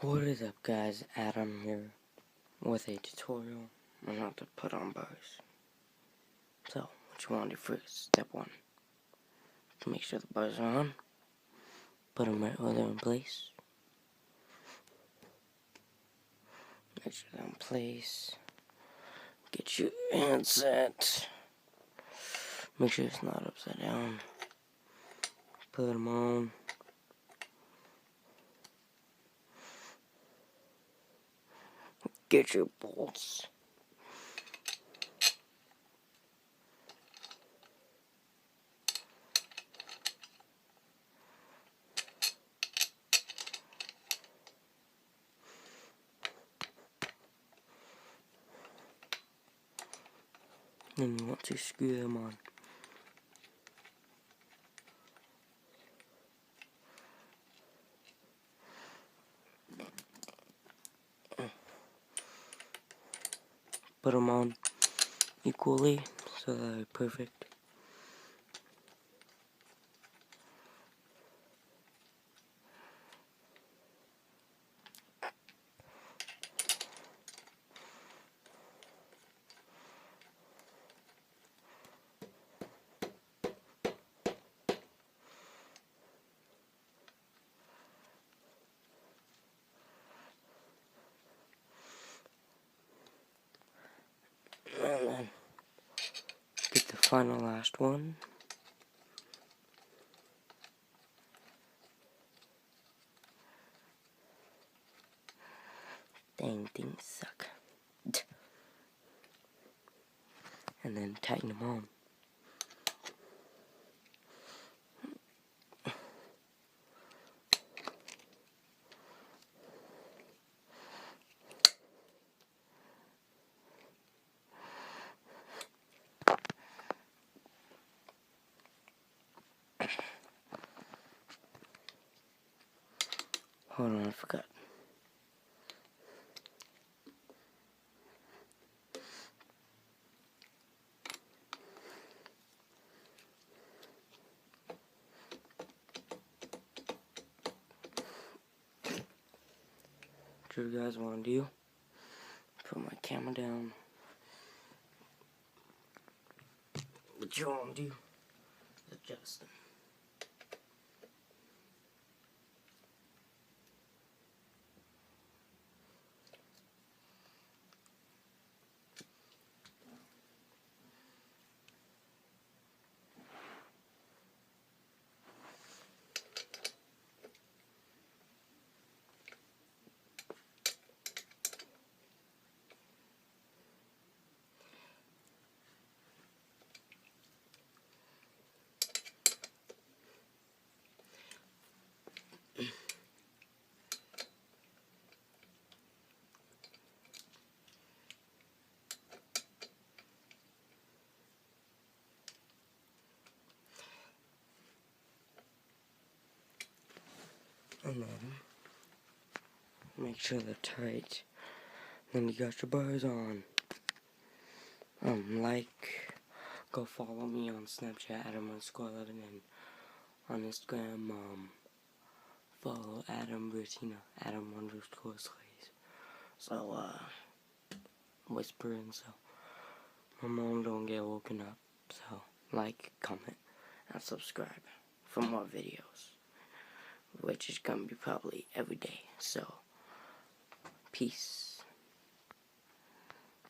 What is up, guys? Adam here with a tutorial on how to put on bows. So, what you want to do first, step 1, to make sure the bows are on, put them right where they're in place. Make sure they're in place. Get your handset. Make sure it's not upside down. Put them on. Get your bolts. Then you want to screw them on. Put them on equally so that they're perfect. And then get the final last one. Dang, things suck. And then tighten them on. Hold on, I forgot. What you guys want to do? Put my camera down. What you want to do? Adjust them. And then make sure they're tight. Then you got your bars on. Go follow me on Snapchat, Adam_11, and on Instagram, follow Adam Bertina, Adam_slays. So, whispering, so my mom don't get woken up. So, like, comment, and subscribe for more videos, which is gonna be probably every day. So, peace.